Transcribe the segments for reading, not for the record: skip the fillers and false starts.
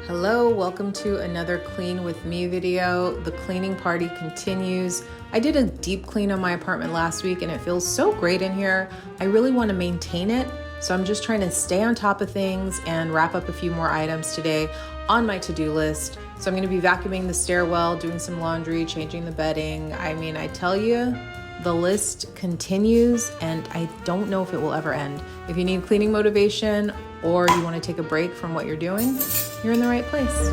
Hello, welcome to another Clean With Me video. The cleaning party continues. I did a deep clean on my apartment last week and it feels so great in here. I really want to maintain it, so I'm just trying to stay on top of things and wrap up a few more items today on my to-do list. So I'm going to be vacuuming the stairwell, doing some laundry, changing the bedding. I tell you, the list continues and I don't know if it will ever end. If you need cleaning motivation or you want to take a break from what you're doing, you're in the right place.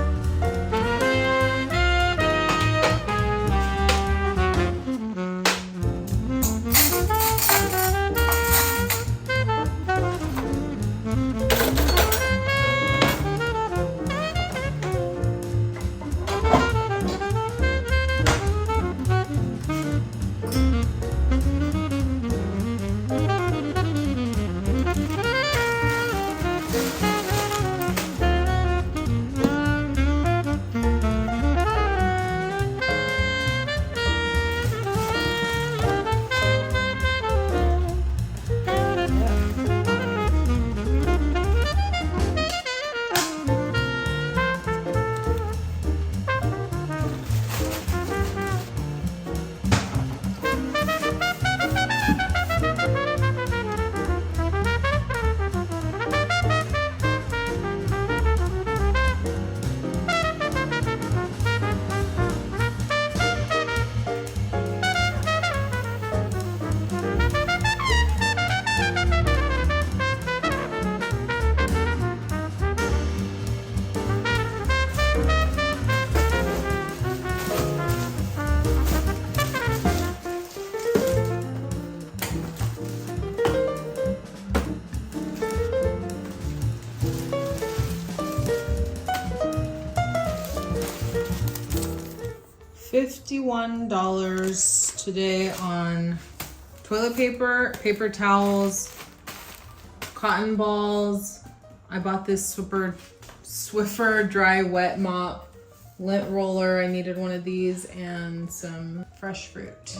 $51 today on toilet paper, paper towels, cotton balls. I bought this Swiffer dry wet mop, lint roller. I needed one of these, and some fresh fruit.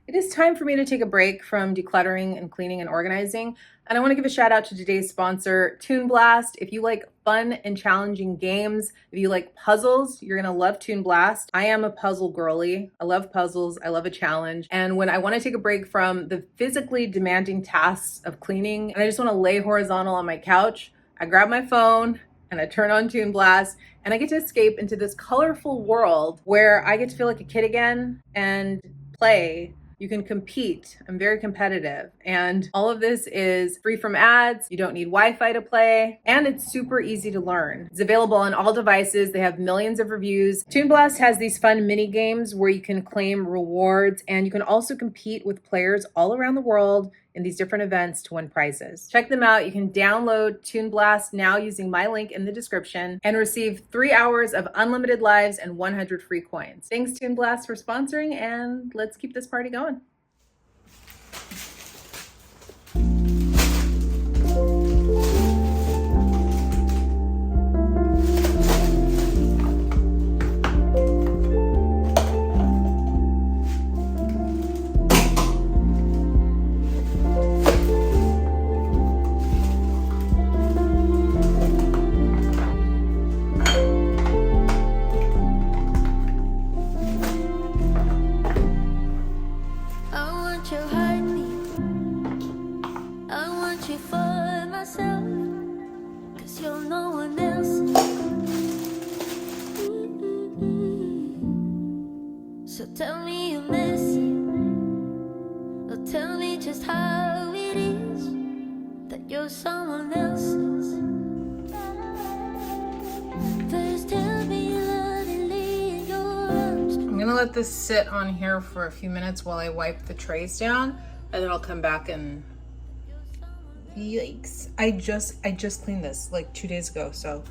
It is time for me to take a break from decluttering and cleaning and organizing. And I want to give a shout out to today's sponsor, Toon Blast. If you like fun and challenging games, if you like puzzles, you're going to love Toon Blast. I am a puzzle girly. I love puzzles. I love a challenge. And when I want to take a break from the physically demanding tasks of cleaning, and I just want to lay horizontal on my couch, I grab my phone and I turn on Toon Blast, and I get to escape into this colorful world where I get to feel like a kid again and play. You can compete. I'm very competitive. And all of this is free from ads. You don't need Wi-Fi to play. And it's super easy to learn. It's available on all devices. They have millions of reviews. Toon Blast has these fun mini games where you can claim rewards, and you can also compete with players all around the world in these different events to win prizes. Check them out. You can download Toon Blast now using my link in the description and receive 3 hours of unlimited lives and 100 free coins. Thanks, Toon Blast, for sponsoring, and let's keep this party going. I want your heartbeat So tell me you miss it, or tell me just how it is that you're someone else's. First tell me you love and lay in your arms. I'm gonna let this sit on here for a few minutes while I wipe the trays down, and then I'll come back and yikes. I just cleaned this like 2 days ago, so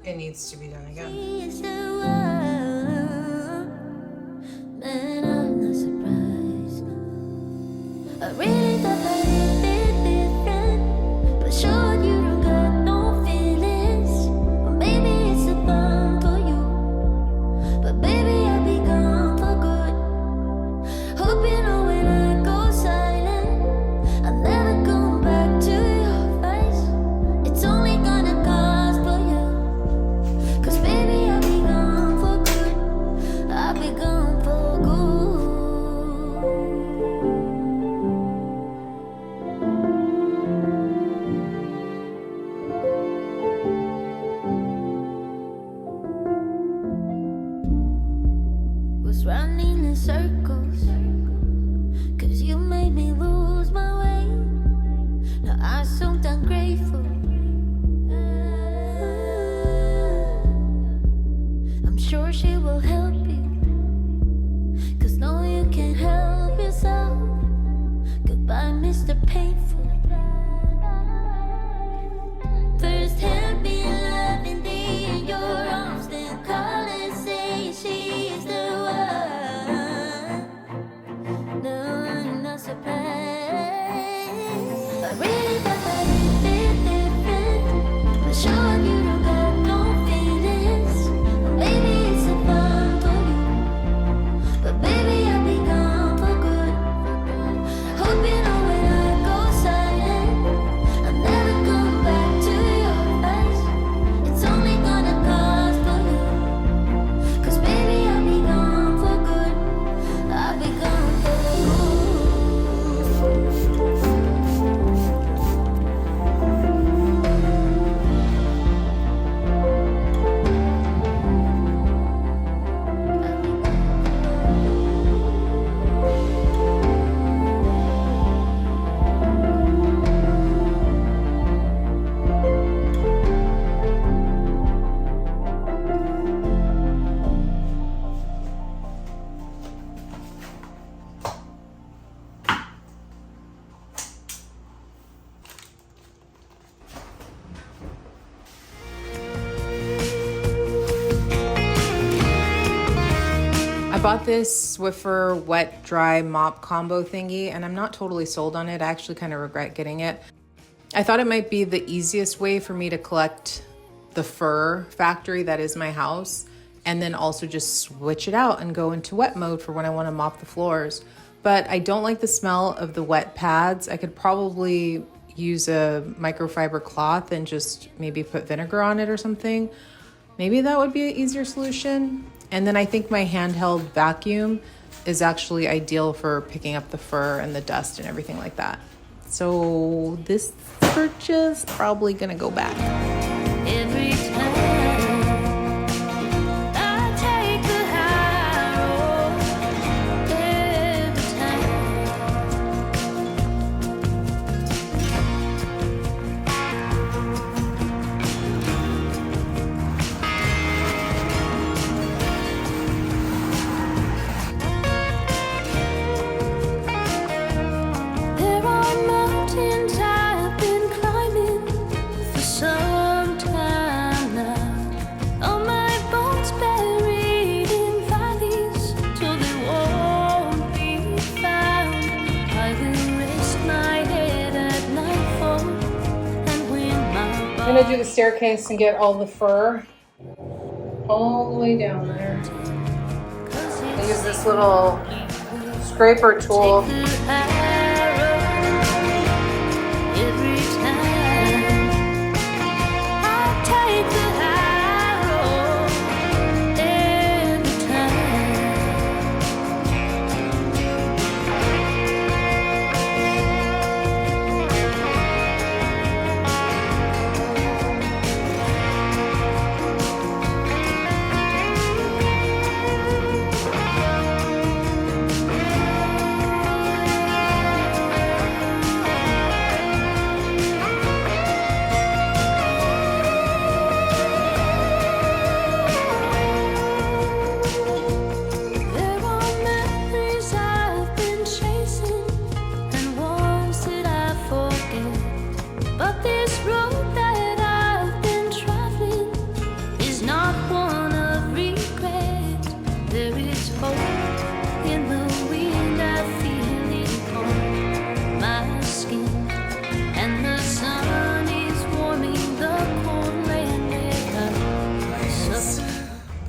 it needs to be done again. Is the one, man, I'm not surprised. I really thought that it'd be different, but sure you don't got no feelings. Or maybe it's a bum for you, but baby I'll be gone for good. Hope you know when I go silent, I'm never going back to your face. It's only gonna cost for you. Cause baby, I'll be gone for good. I'll be gone for good. Was running in circles, cause you made me lose my way. Now I'm so damn grateful. I'm sure she will help you, cause no you can't help yourself. Goodbye, Mr. Painful. First help me in love and be in your arms, then call and say she's the one. No, I'm not surprised. I really thought that it'd be different, but sure you don't got no feelings. Maybe it's a fun for you, but baby I'll be gone for good. Hope you know when I go silent, I'm never going back to your face. It's only gonna cost for you, cause baby I'll be gone for good. I'll be gone for I bought this Swiffer wet dry mop combo thingy, and I'm not totally sold on it. I actually kind of regret getting it. I thought it might be the easiest way for me to collect the fur factory that is my house, and then also just switch it out and go into wet mode for when I want to mop the floors. But I don't like the smell of the wet pads. I could probably use a microfiber cloth and just maybe put vinegar on it or something. Maybe that would be an easier solution. And then I think my handheld vacuum is actually ideal for picking up the fur and the dust and everything like that. So this purchase probably gonna go back. every time I take the high road. Every time there are mountains I've been climbing for some time now. All my bones buried in valleys till they won't be found. I will rest my head at nightfall, and when my I'm gonna do the staircase and get all the fur all the way down there. I use this little scraper tool. Every time I take the high road, every time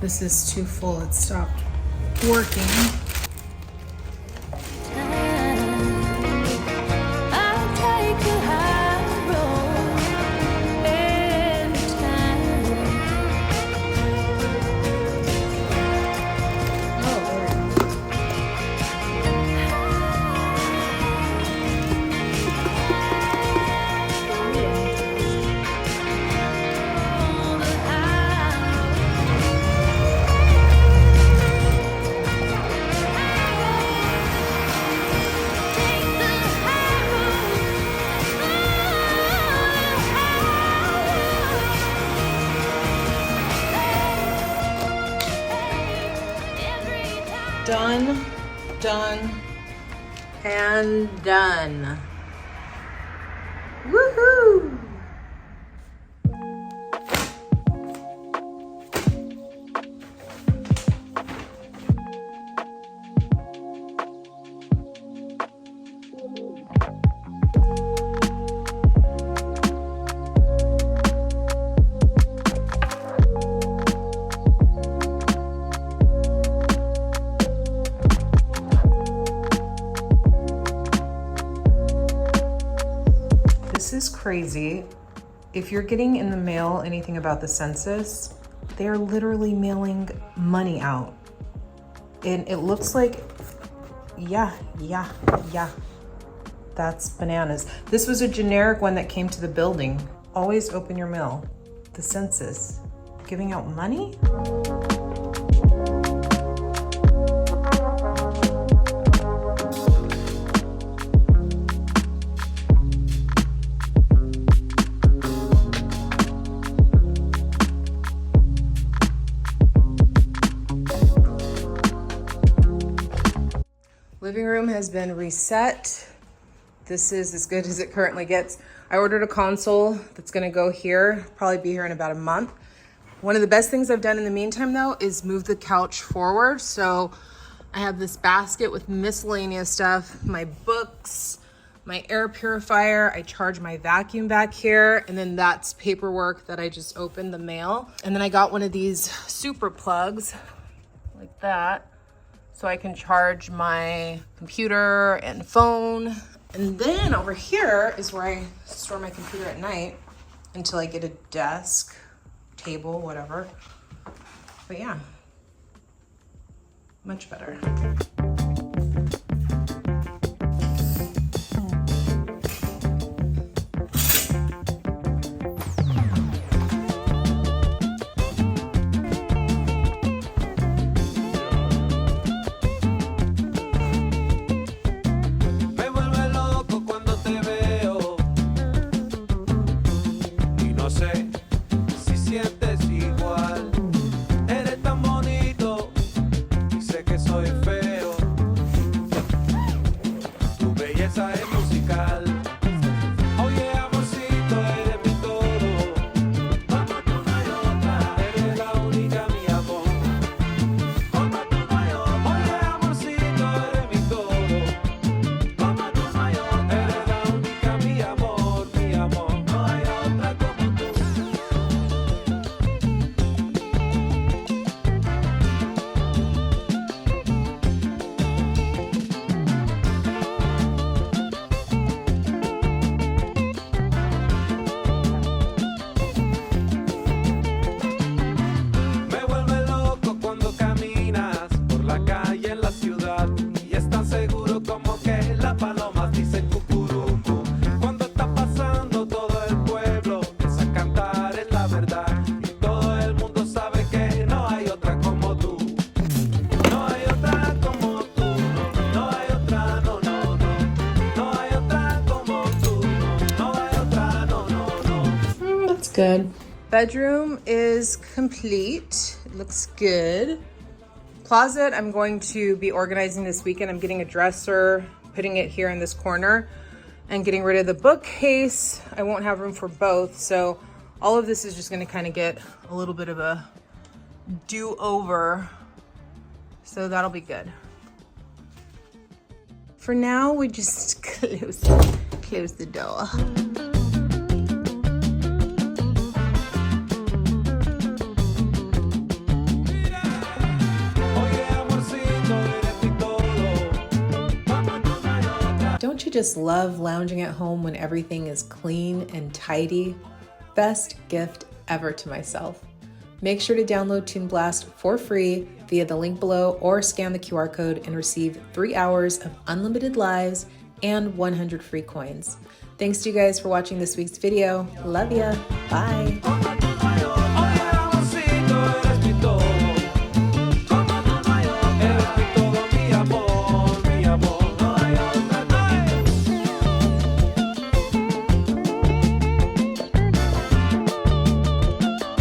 This is too full. It stopped working. I'll take you high road anytime. Done, done, and done. Woohoo! This is crazy. If you're getting in the mail anything about the census, they're literally mailing money out. And it looks like, yeah. That's bananas. This was a generic one that came to the building. Always open your mail. The census. Giving out money? Living room has been reset. This is as good as it currently gets. I ordered a console that's gonna go here, probably be here in about a month. One of the best things I've done in the meantime though is move the couch forward. So I have this basket with miscellaneous stuff, my books, my air purifier, I charge my vacuum back here, and then that's paperwork that I just opened, the mail. And then I got one of these super plugs like that, so I can charge my computer and phone. And then over here is where I store my computer at night until I get a desk, table, whatever. But yeah, much better. Good. Bedroom is complete. It looks good. Closet, I'm going to be organizing this weekend. I'm getting a dresser, putting it here in this corner, and getting rid of the bookcase. I won't have room for both, so all of this is just gonna kind of get a little bit of a do-over. So that'll be good. For now, we just close the door. just love lounging at home when everything is clean and tidy? Best gift ever to myself. Make sure to download Toon Blast for free via the link below or scan the QR code and receive 3 hours of unlimited lives and 100 free coins. Thanks to you guys for watching this week's video. Love ya. Bye.